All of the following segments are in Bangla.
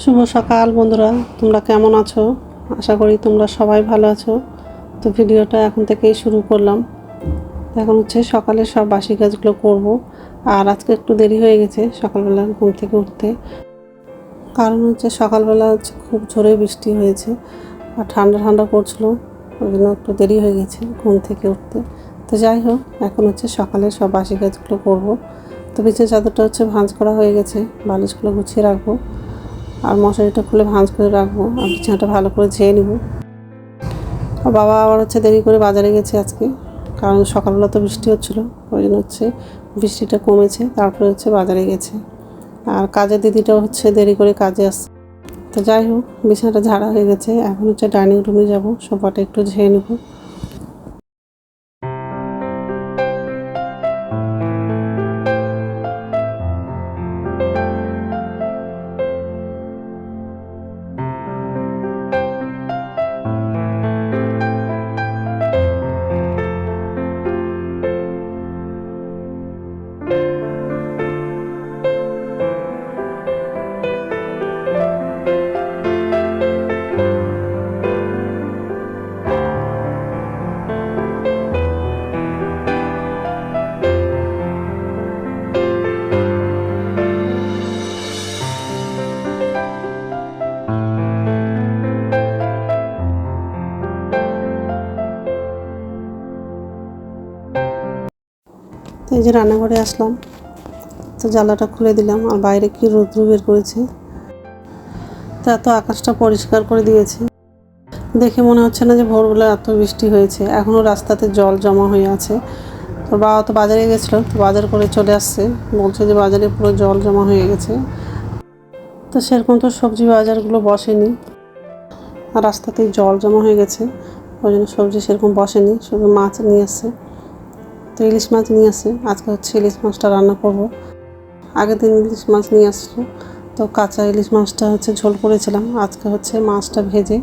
শুভ সকাল বন্ধুরা, তোমরা কেমন আছো? আশা করি তোমরা সবাই ভালো আছো। তো ভিডিওটা এখন থেকেই শুরু করলাম। এখন হচ্ছে সকালে সব বাসি কাজগুলো করব। আর আজকে একটু দেরি হয়ে গেছে সকালবেলা ঘুম থেকে উঠতে, কারণ হচ্ছে সকালবেলা খুব জোরে বৃষ্টি হয়েছে আর ঠান্ডা ঠান্ডা করছিল, ওই জন্য একটু দেরি হয়ে গেছে ঘুম থেকে উঠতে। তো যাই হোক, এখন হচ্ছে সকালে সব বাসি কাজগুলো করব। তো বিছানার চাদরটা হচ্ছে ভাঁজ করা হয়ে গেছে, বালিশগুলো গুছিয়ে রাখবো আর মশারিটা খুলে ভাঁজ করে রাখবো আর বিছানাটা ভালো করে ঝেয়ে নেব। আর বাবা আবার হচ্ছে দেরি করে বাজারে গেছে আজকে, কারণ সকালবেলা তো বৃষ্টি হচ্ছিলো, ওই জন্য হচ্ছে বৃষ্টিটা কমেছে, তারপরে হচ্ছে বাজারে গেছে। আর কাজের দিদিটাও হচ্ছে দেরি করে কাজে আসছে। তো যাই হোক, বিছানাটা ঝাড়া হয়ে গেছে, এখন হচ্ছে ডাইনিং রুমে যাবো, সোফাটা একটু ঝেয়ে নেবো। তো এই যে রান্নাঘরে আসলাম, তো জানলাটা খুলে দিলাম আর বাইরে কি রৌদ্র বের করেছে। তো এত আকাশটা পরিষ্কার করে দিয়েছে, দেখে মনে হচ্ছে না যে ভোরবেলা এত বৃষ্টি হয়েছে। এখনও রাস্তাতে জল জমা হয়ে আছে। তো বাবা তো বাজারে গেছিলো, তো বাজার করে চলে আসছে, বলছে যে বাজারে পুরো জল জমা হয়ে গেছে। তো সেরকম তো সবজি বাজারগুলো বসেনি, আর রাস্তাতেই জল জমা হয়ে গেছে, ওই জন্য সবজি সেরকম বসেনি, শুধু মাছ নিয়ে আসছে। তো ইলিশ মাছ নিয়ে আসছে, আজকে হচ্ছে ইলিশ মাছটা রান্না করব। আগের দিন ইলিশ মাছ নিয়ে আসলো, তো কাঁচা ইলিশ মাছটা হচ্ছে ঝোল করেছিলাম, আজকে হচ্ছে মাছটা ভেজে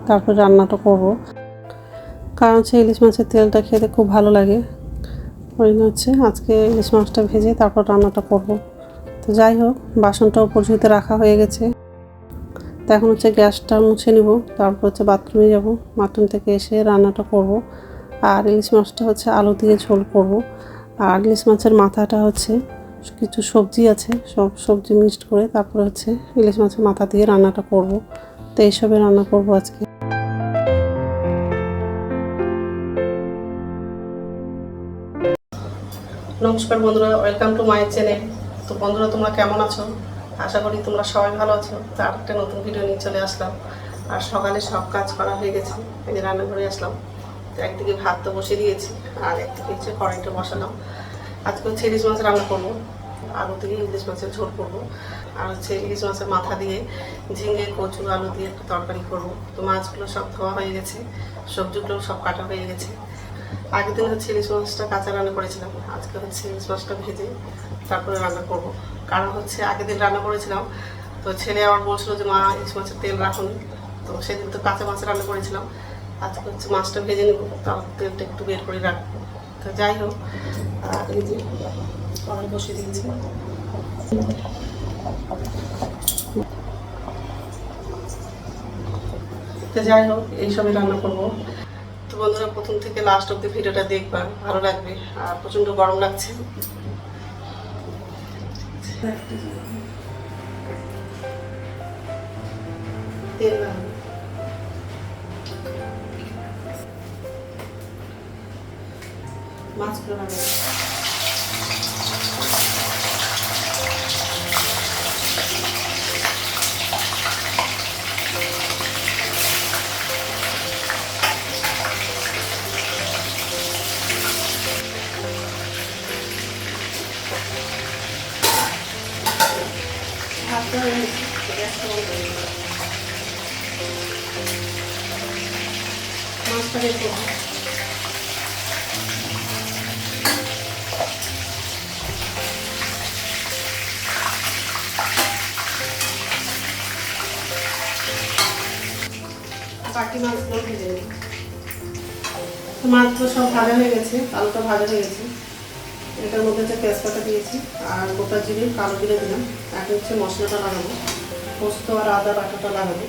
তারপর রান্নাটা করব। কারণ হচ্ছে ইলিশ মাছের তেলটা খেতে খুব ভালো লাগে, ওই জন্য হচ্ছে আজকে ইলিশ মাছটা ভেজে তারপর রান্নাটা করব। তো যাই হোক, বাসনটা উপর ঝুঁতে রাখা হয়ে গেছে। তো এখন হচ্ছে গ্যাসটা মুছে নিব, তারপর হচ্ছে বাথরুমে যাব, বাথরুম থেকে এসে রান্নাটা করব। আর ইলিশ মাছটা হচ্ছে আলু দিয়ে ঝোল করব। আর ইলিশ মাছের মাথাটা হচ্ছে কিছু সবজি আছে, সব সবজি মিক্সড করে তারপরে হচ্ছে ইলিশ মাছের মাথা দিয়ে রান্নাটা করব। তো এইসবে রান্না করব আজকে। নমস্কার বন্ধুরা, ওয়েলকাম টু মাই চ্যানেল। তো বন্ধুরা, তোমরা কেমন আছো? আশা করি তোমরা সবাই ভালো আছো। তো আরেকটা নতুন ভিডিও নিয়ে চলে আসলাম। আর সকালে সব কাজ করা হয়ে গেছে, এই যে রান্নাঘরে আসলাম। তো একদিকে ভাত তো বসিয়ে দিয়েছি, আর একদিকে হচ্ছে কড়াইটা বসালাম। আজকে হচ্ছে ইলিশ মাছ রান্না করবো, আলু দিয়ে ইলিশ মাছের ঝোল করবো। আর হচ্ছে ইলিশ মাছের মাথা দিয়ে ঝিঙে কচু আলু দিয়ে একটা তরকারি করবো। তো মাছগুলো সব ধোয়া হয়ে গেছে, সবজিগুলো সব কাটা হয়ে গেছে। আগের দিন হচ্ছে ইলিশ মাছটা কাঁচা রান্না করেছিলাম, আজকে হচ্ছে ইলিশ মাছটা ভেজে তারপরে রান্না করব। কারণ হচ্ছে আগের দিন রান্না করেছিলাম, তো ছেলে আবার বলছিল যে মা ইলিশ মাছের তেল রাখুন, তো সেদিন তো কাঁচা মাছ রান্না করেছিলাম। আজকে হচ্ছে মাছটা ভেজে নেব, তার তেলটা একটু বের করে রাখবো। তো যাই হোক, আর এই যে কড়াই বসিয়ে দিয়েছি। তো যাই হোক, এইসবই রান্না করবো। তো বন্ধুরা, প্রথম থেকে লাস্ট অব্দি ভিডিওটা দেখবা, ভালো লাগবে। আর প্রচণ্ড গরম লাগছে। মাছগুলো রান্না মাছটা দেখো। বাকি মাছগুলো ভেজে নেব। মাছগুলো সব ভাজা হয়ে গেছে, আলুটা ভাজা হয়ে গেছে। এটার মধ্যে হচ্ছে তেজপাতা দিয়েছি আর গোটা জিরে কালো জিরে দিলাম। এখন হচ্ছে মশলাটা লাগাবো। পোস্ত আর আদা বাটাটা লাগাবো।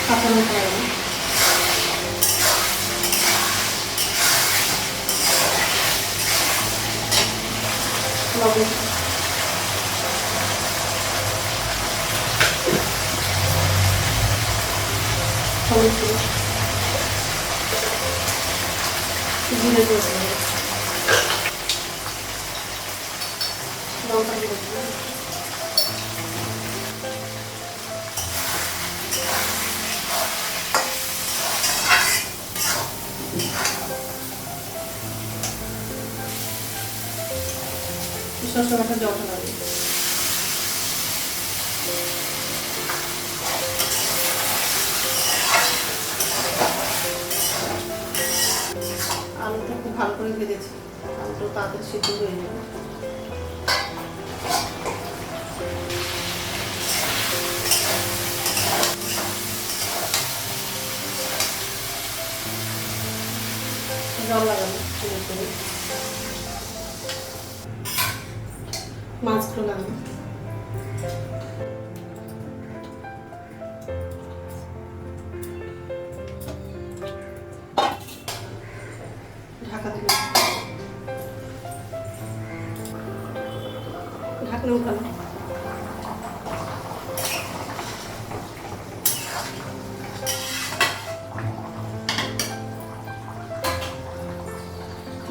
কাঁচা লঙ্কা লাগাবো, লবণ, হলুদ গুঁড়ো, জিরে গুঁড়ো, লঙ্কা গুঁড়ো, সরষে বাটা জলটা লাগে, আলুটা খুব ভালো করে ভেজেছি, আলুটা তাড়াতাড়ি সিদ্ধ হয়ে যাবে। জল লাগানো মাছগুলো লাগানো, ঢাকা দিলাম, ঢাকনা উঠালাম।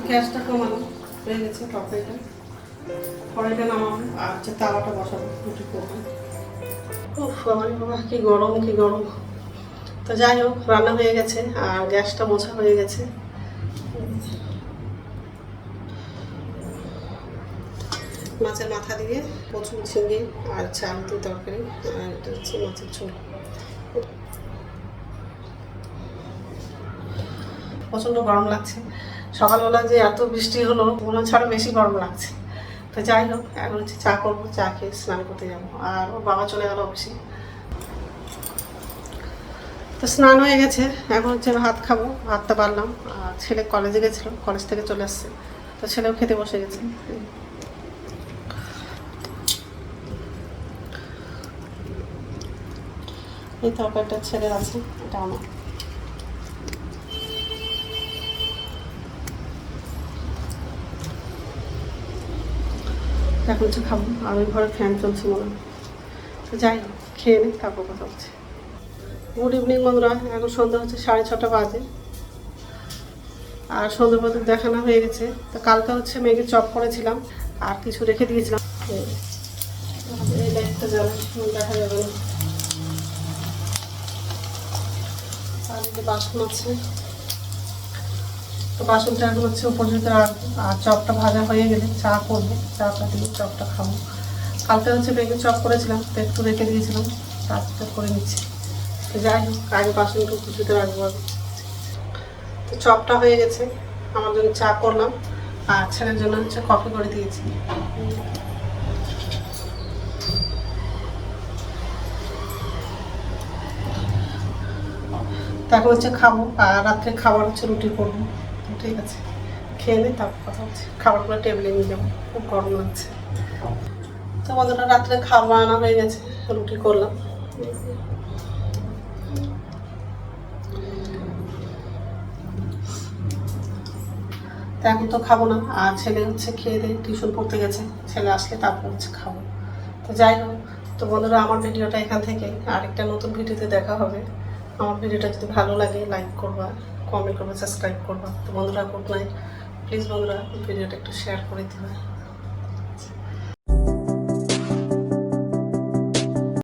গ্যাসটা কমানো হয়ে গেছে, কড়াইটা নামাবো আর হচ্ছে তাওয়াটা বসাবো, রুটি করবো। উফ বাবা কি গরম, কি গরম। তো যাই হোক, রান্না হয়ে গেছে আর গ্যাসটা মোছা হয়ে গেছে। মাছের মাথা দিয়ে প্রচুর ঝিঙে আর চাল দিয়ে তরকারি, আর এটা হচ্ছে মাছের ঝোল। প্রচণ্ড গরম লাগছে, সকালবেলা যে এত বৃষ্টি হলো মনে হচ্ছে আরও বেশি গরম লাগছে। তো যাই হোক, এখন হচ্ছে চা করবো, চা খেয়ে স্নান করতে যাবো, আর ওর বাবা চলে গেল অফিসে। তো স্নান হয়ে গেছে, এখন হচ্ছে ভাত খাবো, ভাতটা বাড়লাম। আর ছেলে কলেজে গেছিলো, কলেজ থেকে চলে আসছে, তো ছেলেও খেতে বসে গেছে। এই তরকারিটা ছেলে আছে, এটা আমার। এখন হচ্ছে খাবো, আর ওই ঘরে ফ্যান চলছে মনে হয়। তো যাই হোক, খেয়ে নিই, তারপর কথা হচ্ছে। গুড ইভিনিং বন্ধুরা, এখন সন্ধ্যা হচ্ছে 6:30 বাজে। আর সন্ধ্যে পর্যন্ত দেখানো হয়ে গেছে। তো কালকে হচ্ছে মেঘে চপ করেছিলাম আর কিছু রেখে দিয়েছিলাম। এই লাইটটা জ্বালা, দেখা যাবে না। আর এই যে বাসন আছে, তো বাসনটা এখন হচ্ছে উপর দিতে রাখবো। আর চপটা ভাজা হয়ে গেলে চা করবো, চাটা দিয়ে চপটা খাবো। কালকে হচ্ছে বেগুন চপ করেছিলাম, তো একটু রেখে দিয়েছিলাম, তারপরে করে নিচ্ছি। তো যাই হোক, আগে বাসনটা উপর দিতে রাখবো আগে। তো চপটা হয়ে গেছে, আমার জন্য চা করলাম আর ছেলের জন্য হচ্ছে কফি করে দিয়েছি। তারপর হচ্ছে খাবো, আর রাত্রে খাবার হচ্ছে রুটি করবো। ঠিক আছে, খেয়ে নিই, তারপর কথা হচ্ছে। খাবারগুলো টেবিলে নিয়ে যাবো, খুব গরম লাগছে। তো বন্ধুরা, রাত্রে খাবার আনা হয়ে গেছে, রুটি করলাম। এখন তো খাবো না, আর ছেলে হচ্ছে খেয়ে দিয়ে টিউশন পড়তে গেছে, ছেলে আসলে তারপর হচ্ছে খাবো। তো যাই হোক, তো বন্ধুরা, আমার ভিডিওটা এখান থেকে আরেকটা নতুন ভিডিওতে দেখা হবে। আমার ভিডিওটা যদি ভালো লাগে লাইক করবা, কমেন্ট করবা, সাবস্ক্রাইব করবা। তো বন্ধুরা, গুড নাইট। প্লিজ বন্ধুরা, ভিডিওটা একটু শেয়ার করে দিবা।